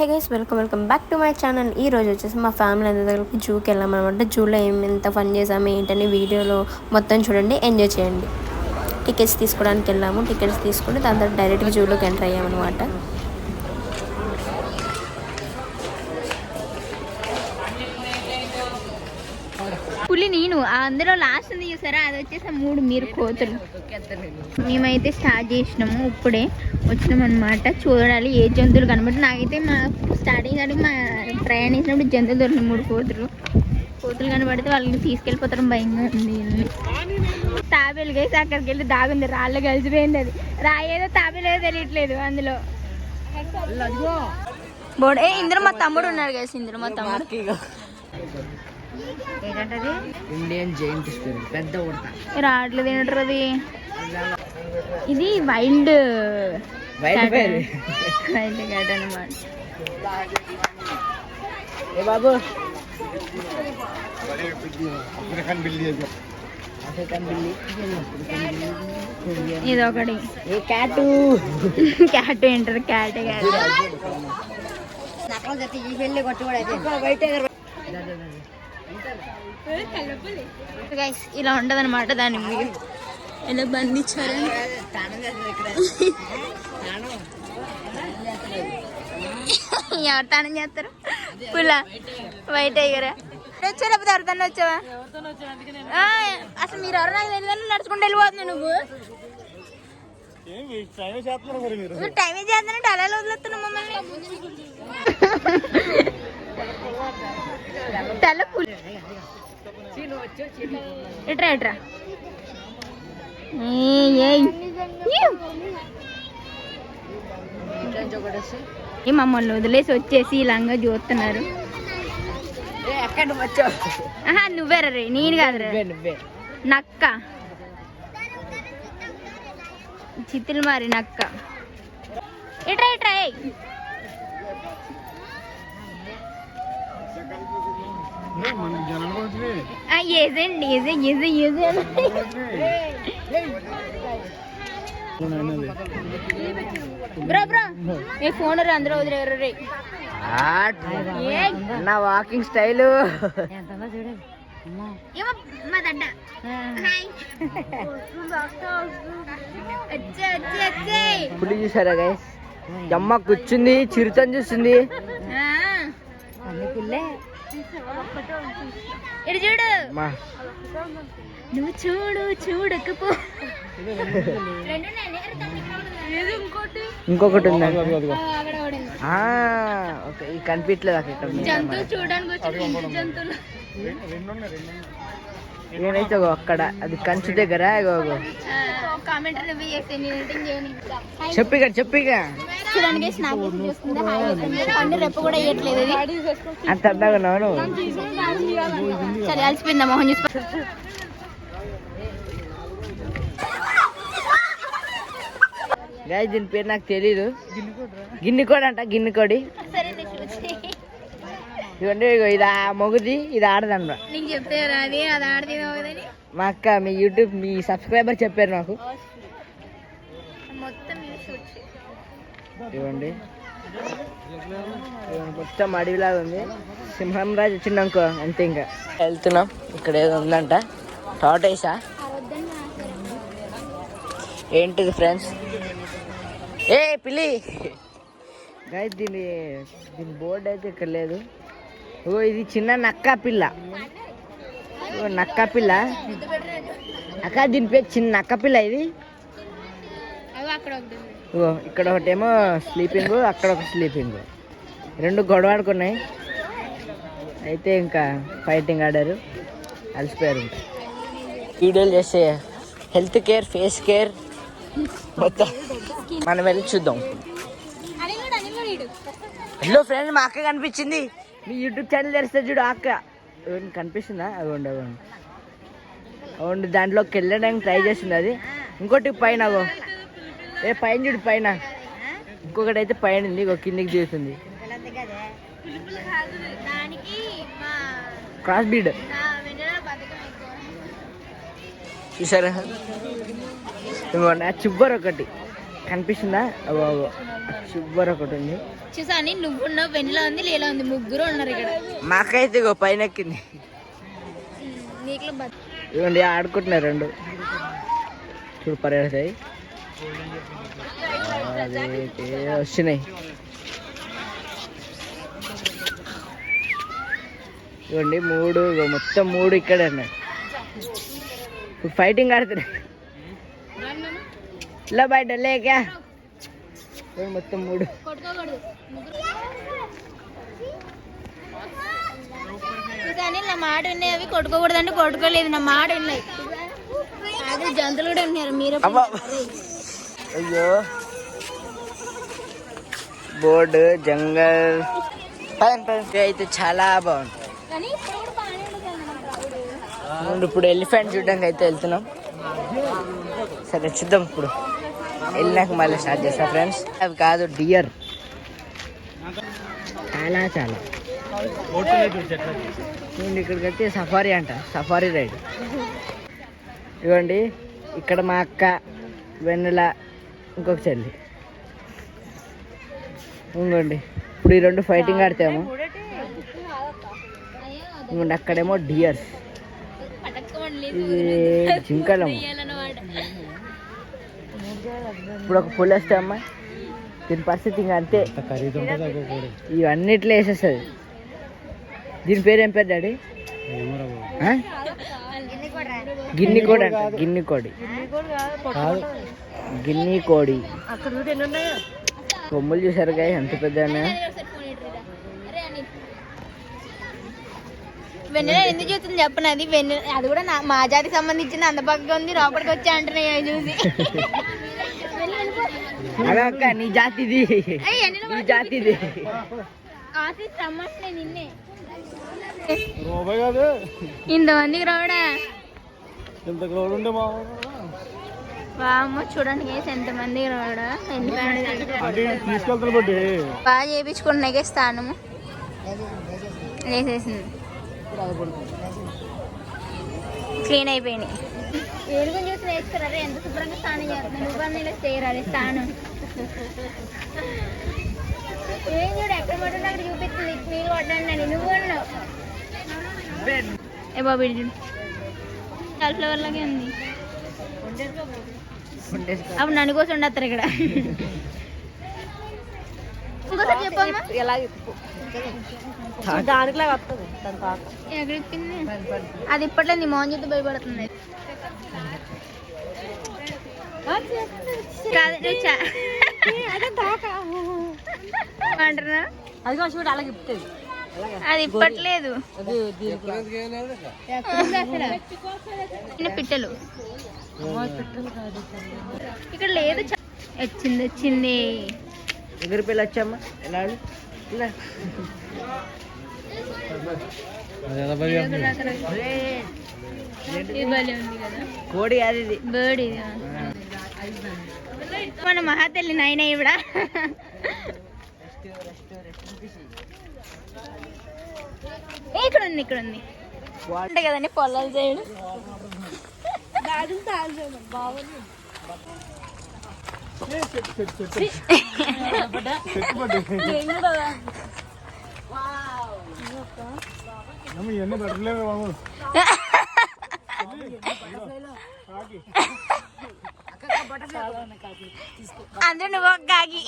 Hey guys welcome back to my channel. ఈ రోజు వచ్చేసి మా ఫ్యామిలీ అందరి దగ్గరికి జూకి వెళ్ళామన్నమాట. జూలో ఎంత ఫన్ చేసాము ఏంటని వీడియోలో మొత్తం చూడండి, ఎంజాయ్ చేయండి. టికెట్స్ తీసుకోవడానికి వెళ్ళాము. టికెట్స్ తీసుకుని దాని తర్వాత డైరెక్ట్గా జూలోకి ఎంటర్ అయ్యామన్నమాట. పులి నేను అందులో లాస్ట్ ఉంది చూసారా, అది వచ్చేసి 3 మీరు కోతులు. మేమైతే స్టార్ట్ చేసినాము, ఇప్పుడే వచ్చినాం అనమాట. చూడాలి ఏ జంతువులు కనబడి. నాకైతే మా స్టార్టింగ్ మా ప్రయాణించినప్పుడు జంతువులు దొరికినాయి 3 కోతులు కనబడితే వాళ్ళని తీసుకెళ్ళిపోతారు, భయంగా ఉంది. తాబేలు గైస్ అక్కడికి వెళ్ళి దాగుంది, రాళ్ళు కలిసిపోయింది. అది రాయేదో తాబేలేదో తెలియట్లేదు అందులో. బోర్డు ఇందులో మా తమ్ముడు ఉన్నాడు గైస్, ఇందులో మా తమ్ముడు. ఏంటంటది ఇండియన్ జైంట్ స్క్వేర్ పెద్ద ఉడత రావట్లేదు. ఏంటారు అది? ఇది వైల్డ్ క్యాట్ అనమాట. బాబు ఇది ఒకటి క్యాట్ క్యాట్ ఏంటారు? క్యాటే కాదు. ఇలా ఉంటది అనమాట. దాన్ని ఎలా బంధించారు? ఎవరు తానం చేస్తారు? పుల్ల వైట్ టైగరా? వచ్చారా? ఎవరితో వచ్చావా? అసలు మీరు ఎవరు నాకు తెలియదు, నడుచుకుంటూ వెళ్ళిపోతున్నా. నువ్వు టైం చేస్తానంటే అలా వదిలేస్తున్నావు మమ్మల్ని. తెల్ల పులి ఎట్రా ఎట్రా మమ్మల్ని వదిలేసి వచ్చేసి ఇలాగా చూస్తున్నారు. నువ్వేరా రే, నేను కాదురా. నక్క చిత్తులు మారి నక్క. ఎట్రా ఎట్రా బ్రో బ్రో ఏ ఫోన్ అందరూ వదిలేరు రే. నా వాకింగ్ స్టైల్ పులి చూసారా గైస్? అమ్మ కూర్చుంది, చిరుతని చూస్తుంది. ఇటు చూడు, నువ్వు చూడు చూడకపో. ఇంకొకటి ఉందా? కనిపించలేదు అక్కడ. జంతువు చూడడానికి వచ్చి జంతువులు నేనైతే అక్కడ అది కంచు దగ్గర చెప్పిగా చూడడానికి రెప్ప కూడా వేయట్లేదు. అంత అందాగా ఉన్నావు. సరే అలసిపోయిందా మోహన్ చూసి. దీని పేరు నాకు తెలీదు. గిన్నెకోడి అంట, గిన్నెకోడి. ఇవ్వండి, ఇది మొగుది, ఇది ఆడదన్న. మా అక్క, మీ యూట్యూబ్, మీ సబ్స్క్రైబర్ చెప్పారు నాకు. ఇవ్వండి, మొత్తం అడవిలాగా ఉంది. సింహం రాజు వచ్చిందనుకో అంతే. ఇంకా వెళ్తున్నాం. ఇక్కడ ఏదో ఉందంట, టాటైసా ఏంటిది ఫ్రెండ్స్? ఏ పిల్లి గాయస్, దీని బోర్డు అయితే ఇక్కడ లేదు. ఇది చిన్న నక్క పిల్ల. నక్క పిల్ల అక్క, దీని పేరు చిన్న నక్క పిల్ల. ఇది ఇక్కడ ఒకటేమో స్లీపింగ్, అక్కడ ఒక స్లీపింగ్. 2 గొడవ ఆడుకున్నాయి. అయితే ఇంకా ఫైటింగ్ ఆడారు, అలసిపోయారు. వీడియోలు చేస్తే హెల్త్ కేర్, ఫేస్ కేర్ మొత్తం మనం వెళ్ళి చూద్దాం. హలో ఫ్రెండ్స్, మా అక్క కనిపించింది. మీ యూట్యూబ్ ఛానల్ తెరిస్తే చూడు, అక్క కనిపిస్తుందా? అవ్వండి అవుండి, దాంట్లోకి వెళ్ళడానికి ట్రై చేస్తుంది. అది ఇంకోటి పైన పైన చూడు, పైన ఇంకొకటి అయితే పైన ఉంది, కిందికి చేస్తుంది. క్రాస్ బీడ్ చూసారా? చిబ్బర్ ఒకటి కనిపిస్తుందా? సూపర్ ఒకటి ఉంది చూసా అని నువ్వున్నావు, వెన్నెల ఉంది, లీలా ఉంది, ముగ్గురు ఉన్నారు ఇక్కడ. మాకైతే ఇగో పైన ఎక్కింది. నీకులో ఇవ్వండి ఆడుకుంటున్నారు రెండు. చూడు పరిగెడతాయి వచ్చినాయి. ఇవ్వండి మూడు, మొత్తం మూడు ఇక్కడే ఉన్నాయి. ఇప్పుడు ఫైటింగ్ ఆడుతున్నాయి ఇలా బయట లేక. మొత్తం మూడు. చూసాని నా మాట విన్నాయి, అవి కొట్టుకోకూడదు అంటే కొట్టుకోలేదు, నా మాట విన్నాయి. అదే జంతువులు కూడా ఉన్నారు మీరు. అయ్యో బోర్డు జంగల్ అయితే చాలా బాగుంది. ఇప్పుడు ఎలిఫెంట్ చూడడానికి అయితే వెళ్తున్నాం. సరే చూద్దాం, ఇప్పుడు వెళ్ళినాక మళ్ళీ స్టార్ట్ చేస్తాం ఫ్రెండ్స్. అవి కాదు డియర్, చాలా చాలా. ఇక్కడికి అయితే సఫారీ అంట, సఫారీ రైడ్. ఇవ్వండి ఇక్కడ మా అక్క, వెన్నెల, ఇంకొక చెల్లి. ఇంకోండి ఇప్పుడు ఈ రెండు ఫైటింగ్ ఆడతాము. ఇంకోండి అక్కడేమో డియర్స్, ఇది జింకలము. ఇప్పుడు ఒక పులి వస్తే అమ్మా దీని పరిస్థితి ఇంకా అంతే. ఇవన్నిట్లో వేసేస్తుంది. దీని పేరు ఏం పేరు డాడీ? గిన్ని కోడి అంట, గిన్ని కోడి, గిన్ని కోడి. కొమ్ములు చూసారు కదా ఎంత పెద్ద. వెన్నెల ఎందుకు చూస్తుంది చెప్పనది. వెన్నెల అది కూడా మా జాతికి సంబంధించిన అంత పక్కగా ఉంది, లోపలికి వచ్చి అంటున్నాయి చూసి. అక్క నీ జాతిది, నీ జాతిది. రమ్మంటే నిన్నే ఇంతమందికి రావడా? వామ్మో చూడండి గేస్ ఎంతమంది రావడా. బాగా చేయించుకుంటున్నా స్థానము వేసేసింది, క్లీన్ అయిపోయినాయి. ఏడుగుని చూసి వేస్తారా? ఎంత శుభ్రంగా స్నానం చేస్తున్నాను. నువ్వు చేయరాలి స్నానం. ఏం చూడు ఎక్కడ పడుతుంది అక్కడ చూపిస్తుంది. నీళ్ళు కొట్టండి నువ్వు ఉన్నావు. ఏ బాబు చూడు ఫ్లవర్ లాగే ఉంది. అప్పుడు నన్ను కోసం ఉండస్తారు ఇక్కడ. ఇంకోసారి చెప్పమ్మా. ఎక్కడ ఇప్పింది అది? ఇప్పట్లేదు మోహన్ చూస్తే భయపడుతుంది. అంటారా? అది ఇప్పట్లేదు. పిట్టలు ఇక్కడ లేదు. వచ్చింది వచ్చింది. ఎగురు పిల్ల వచ్చామ్మా. ఎలా కోడి అది బర్డ్ ఇది. మన మహాతల్లి నాయన ఇవిడ. ఇక్కడ ఉంది, ఇక్కడ ఉంది అంటే కదండి పొలాల సైడ్. అందరూ నువ్వు ఒక కాకి.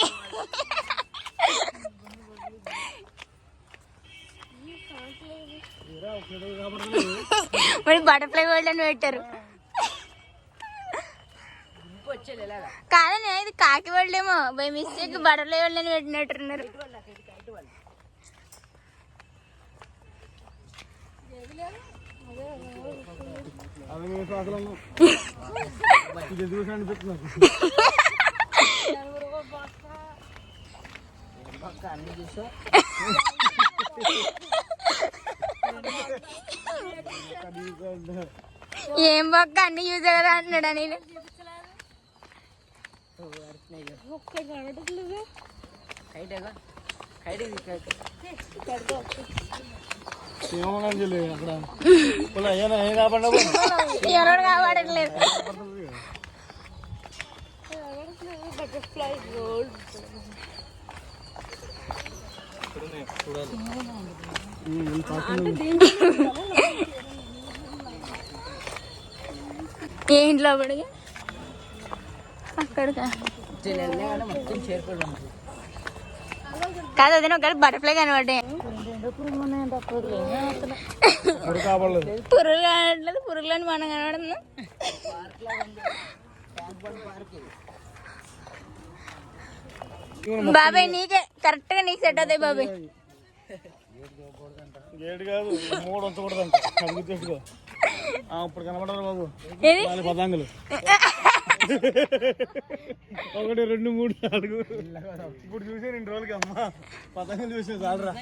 మరి బటర్ఫ్లై వరల్డ్ అని పెట్టారు. కాదని ఇది కాకి వరల్డ్ ఏమో బై మిస్టేక్ బటర్ఫ్లై వరల్డ్ అని పెట్టినట్టున్నారు. ఏం బొక్క అన్ని యూజ్ కదా అంటున్నాడా? నేను ఎవరు కాపాడట్లేదు. ఏ ఇంట్లో పడిగా అక్కడికా కాదు అదే ఒక బటర్ఫ్లై కనబడ్డాయి పురుగులు కనబడలేదు పురుగులని మనం కనబడుతున్నాం బాబాయ్ నీకే కరెక్ట్ గా నీకు సెట్ అవుతాయి బాబాయ్ ఇప్పుడు కనబడరు బాబు పతంగులు 1 2 3 4 ఇప్పుడు చూసే 2 రోజులకి అమ్మా పతంగులు చూసే చాలరా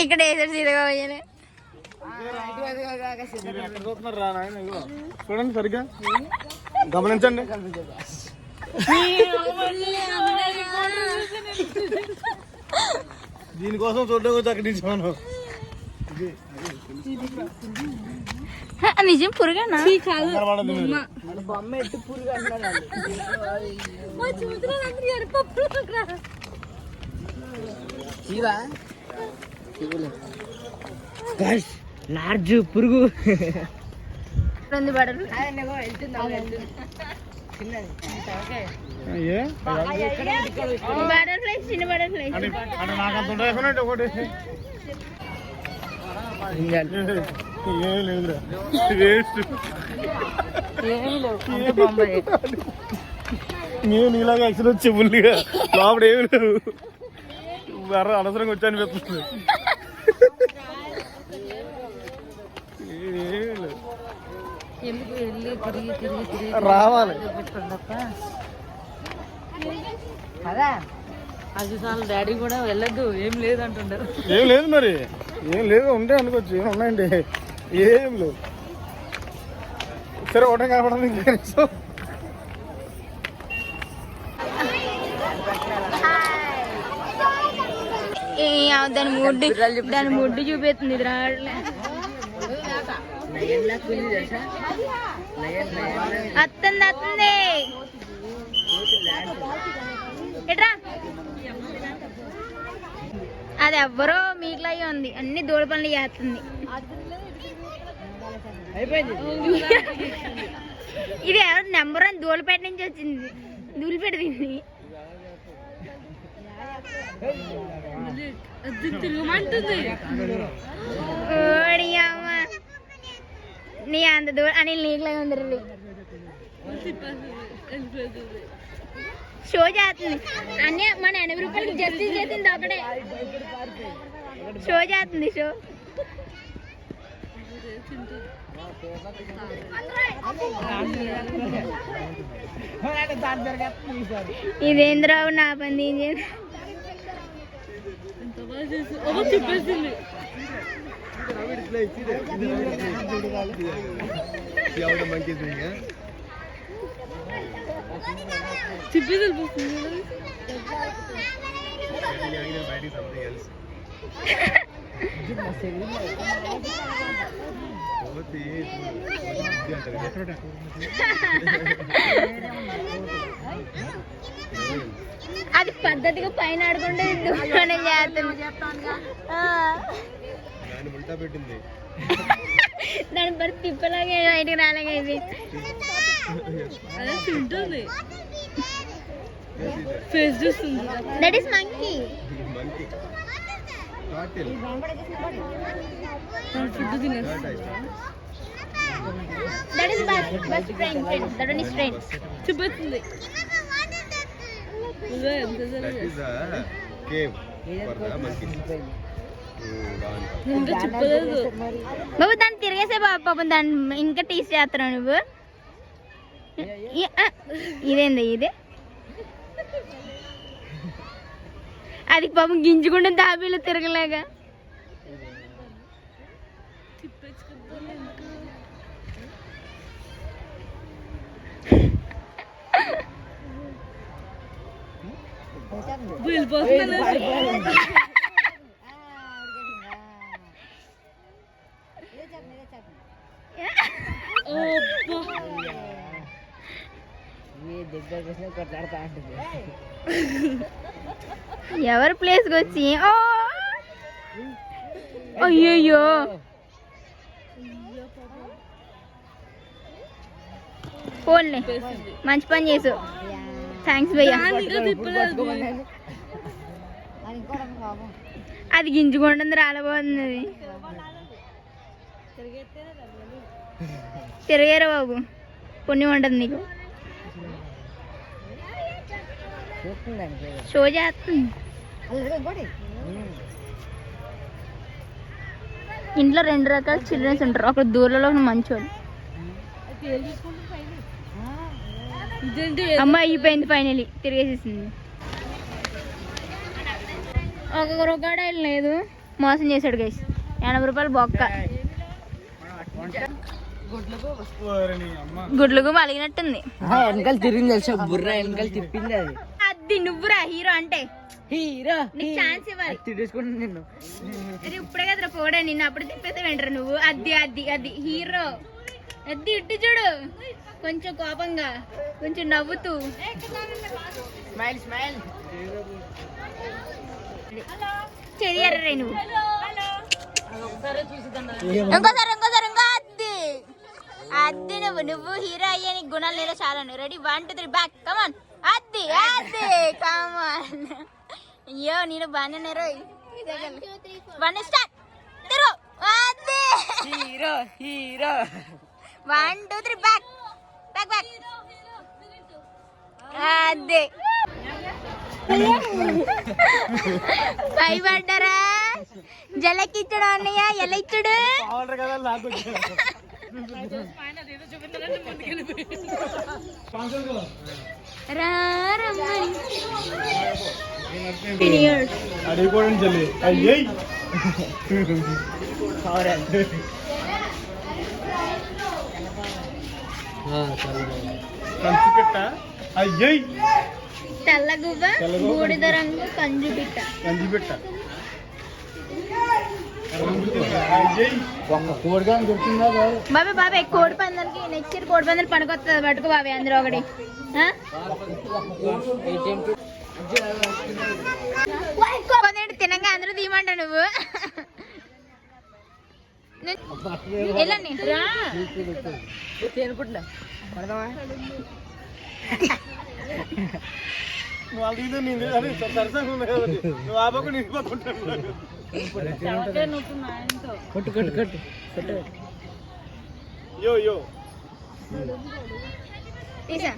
ఇక్కడ వేసారు సీదగా పోయాలి చూడండి సరిగ్గా గమనించండి దీనికోసం చూడడం వచ్చి అక్కడి నుంచి మనం నిజం పురుగనా బొమ్మ ఎట్టు పురుగు లార్జ్ పురుగు బటర్ఫ్లై చిన్న బటర్ఫ్లై నాకంత ఉండేది ఒకటి ఏం లేదురా నేను నీలాగా యాక్సిడెంట్ వచ్చే బుల్లిగా లోపల ఏమి లేవు అనవసరంగా వచ్చి అనిపిస్తుంది రావాలి కదా అది చాలు డాడీ కూడా వెళ్ళద్దు ఏం లేదు అంటుంటారు ఏం లేదు మరి ఏం లేదు ఉండే అనుకోవచ్చు ఏం ఉన్నాయండి ఏం లేవు సరే ఒకటే కనపడాలి కనీసం దాని ముడ్డు చూపిస్తుంది ఇది రావట్లే అత్తంది అత్తంది ఎట్రా అది ఎవ్వరో మీకులాగే ఉంది అన్ని దూడ పనులు చేస్తుంది ఇది ఎవరు నెంబర్ అని దూలపేట నుంచి వచ్చింది దూలిపేట తింది ఓడి అమ్మ నీ అంత దూరం అని నీకులాగే ఉంది షో చేస్తుంది అన్నీ మన 80 రూపాయలకి జర్సీ చేసింది ఒకటే షో చేస్తుంది షో ఇదేంద్రావు నా పని ఏం చేస్తుంది అది పద్ధతిగా పైన ఆడుకుంటే మనం చేస్తుంది దాని పరి తిప్పలాగే బయటకు రాలేగా ఇది తింటుంది ఫేస్ చూస్తుంది that is monkey that is best friend that one is friend చూపుతుంది బాబు దాన్ని తిరిగేసే పాపం దాన్ని ఇంకా టీస్ చేస్తున్నావు నువ్వు ఇదేంది ఇది అది పాపం గింజుకుంటే దాబీలో తిరగలేగా లొకేషన్ కొట్లాడుతా ఉంటుంది. ఎవరి ప్లేస్కి వచ్చి ఓ అయ్యయ్యో ఫోన్లే మంచి పని చేసు. థ్యాంక్స్ భయ్యా. అది గింజుకోండి రాలబోతుంది. అది తిరగారా బాబు, పుణ్యం ఉంటుంది నీకు. షో చేస్తుంది. ఇంట్లో 2 రకాల చిల్డ్రన్స్ ఉంటారు. ఒక దూరంలో ఒక మంచోళ్ళు. అమ్మ అయిపోయింది, ఫైనలీ తిరిగేసేసింది. ఒక రూపాయి లేదు, మోసం చేశాడు గైస్. 80 రూపాయలు బొక్క. గుడ్లకు మలిగినట్టుంది. వెనకాల తిరిగింది తెలుసా, బుర్ర వెనకాల తిప్పింది అది. అది నువ్వురా హీరో అంటే. హీరో నీకు ఛాన్స్ ఇవ్వాలి. తిట్టేసుకుంటాను నిన్ను. అది ఇప్పుడే కదరా పోడా, నిన్ను అప్పుడు తిప్పేస్తే వెంటరా నువ్వు. అది అది అది హీరో. అది ఇటు చూడు, కొంచెం కోపంగా, కొంచెం నవ్వుతూ. Smile smile. చెయ్యర్రే నువ్వు. ఇంకోసారి అద్ది అద్ది. నువ్వు హీరో అయ్యే నీకు గుణాలు లేదా చాలా. రెడీ 1 2 3 బ్యాక్ కమాన్. అద్ది అద్ది కమాన్. అయ్యో నేను బాగానే రోయ్. 1 స్టార్ట్. తిరు అద్ది. Hero hero. 1 2 3 back back back. అద్ది భయపడ్డారా? జలకిచ్చాడు అన్నయ్య, ఎలా ఇచ్చాడు? అడిగిపోవడం చెల్లి. అయ్యే కంచి పెట్ట. అయ్యే తెల్ల గువ్వ, బూడిద రంగు కంజు బిట్ట. కంచి పెట్ట. కోడిగా దొరుకుతుందా బాబాయ్? బాబాయ్ కోడి పందాలకి నెక్స్ట్ ఇయర్ కోడి పందాలు పనికొస్తుంది. పట్టుకో బాబాయ్ అందరూ ఒకటి. తినంగా అందరూ తీయమంటా నువ్వు. వెళ్ళండి రా. అనుకుంటున్నా నువ్వు వాళ్ళు నేను అదే సరసంగా ఉంది కదా, నువ్వు ఆపకు నేను పట్టుకుంటాను. కొట్టు కొట్టు కొట్టు కొట్టు. యో యో తీసా.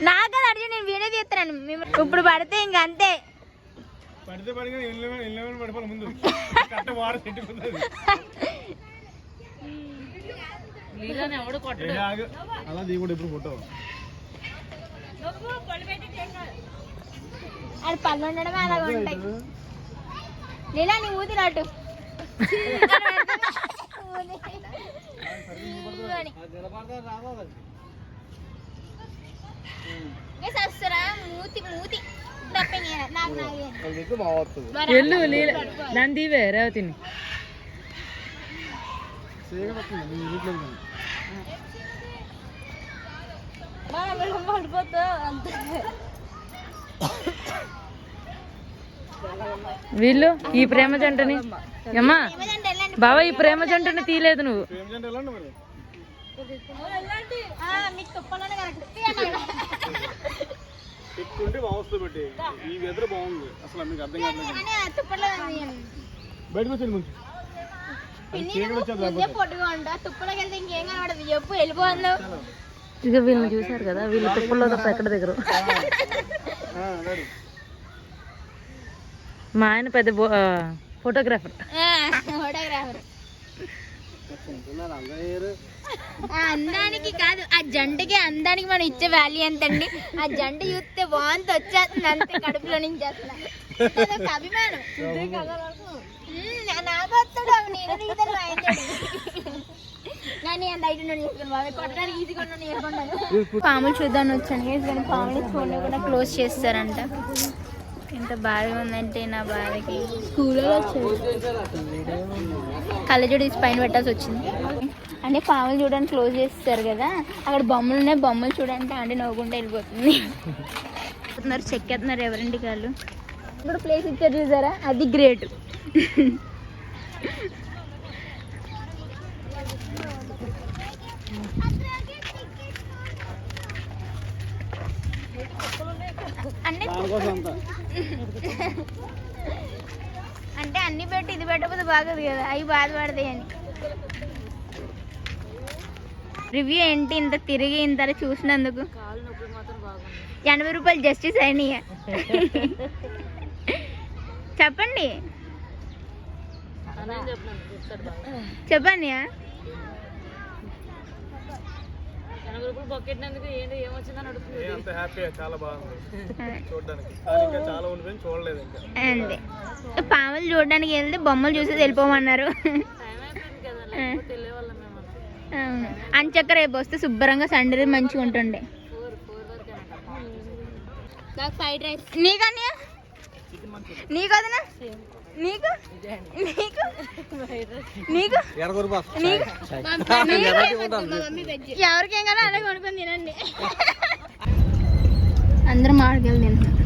నాకు అడిగి నేను వీడియో తీస్తాను. ఇప్పుడు పడితే ఇంక అంతే. పడితే పడిగా ఇళ్ళ పడిపోవాలి ముందు. కట్ట వాడ తిట్టుకుంది. అలా దిగుడు ఎప్పుడు ఫోటో. అది పళ్ళు ఉండడమే అలాగ ఉంటాయి. లీలా నీ ఊది రాటు. మూతి మూతి ఎల్లు నంది రేవతిని. వీళ్ళు ఈ ప్రేమ జంటని అమ్మా బాబా ఈ ప్రేమ జంటని తీయలేదు నువ్వు. పెట్టుకుంటే బావస్తూ పెట్టి ఈ వెదర్ బాగుంది అసలు మీకు అర్థం కాదు. బయటకు వచ్చాను ముందు చెప్పు వెళ్ళిపోందో. ఇక వీళ్ళని చూసారు కదా, వీళ్ళు తుప్పల్లో తప్ప ఎక్కడ దగ్గర. మా ఆయన పెద్ద ఫోటోగ్రాఫర్. అందానికి కాదు, ఆ జంటకి అందానికి మనం ఇచ్చే వాల్యూ ఎంతండి. ఆ జంట చూస్తే వాంతి వచ్చేస్తుంది అంతే కడుపులో నుంచి. అసలు అభిమానం నాకు వస్తాడు. నేను దిగుతాను పాములు చూద్దామని వచ్చాను కానీ పాములు చూడకుండా క్లోజ్ చేస్తారంట. ఇంత బాధగా ఉందంటే నా బాధకి స్కూల్లో కళ్ళజోడు తీసి పైన పెట్టాల్సి వచ్చింది. అంటే పాములు చూడడానికి క్లోజ్ చేస్తారు కదా, అక్కడ బొమ్మలు ఉన్నాయి, బొమ్మలు చూడంటే అంటే నవ్వుకుంటూ వెళ్ళిపోతుంది. చెక్కేస్తున్నారు ఎవరింటికి వాళ్ళు. ఇప్పుడు ప్లేస్ ఇచ్చారు చూసారా, అది గ్రేట్. అంటే అన్ని పెట్టి ఇది పెట్టకపోతే బాగోదు కదా, అవి బాధపడతాయి అని. రివ్యూ ఏంటి ఇంత తిరిగి ఇంత చూసినందుకు? 80 రూపాయలు జస్టిస్ అయినాయి. చెప్పండి చెప్పండి. అంతే, పాములు చూడడానికి వెళ్తే బొమ్మలు చూసి వెళ్ళిపోమన్నారు. అంచక్క రేపు వస్తే శుభ్రంగా సండే మంచిగా ఉంటుండే. ఫ్రైడ్ రైస్ నీకన్నా, నీకు వదనా, నీకు నీకు నీకు ఎవరికేం కదా అలాగే కొనుక్కొని తినండి. అందరం ఆడకెళ్ళి తింటున్నారు.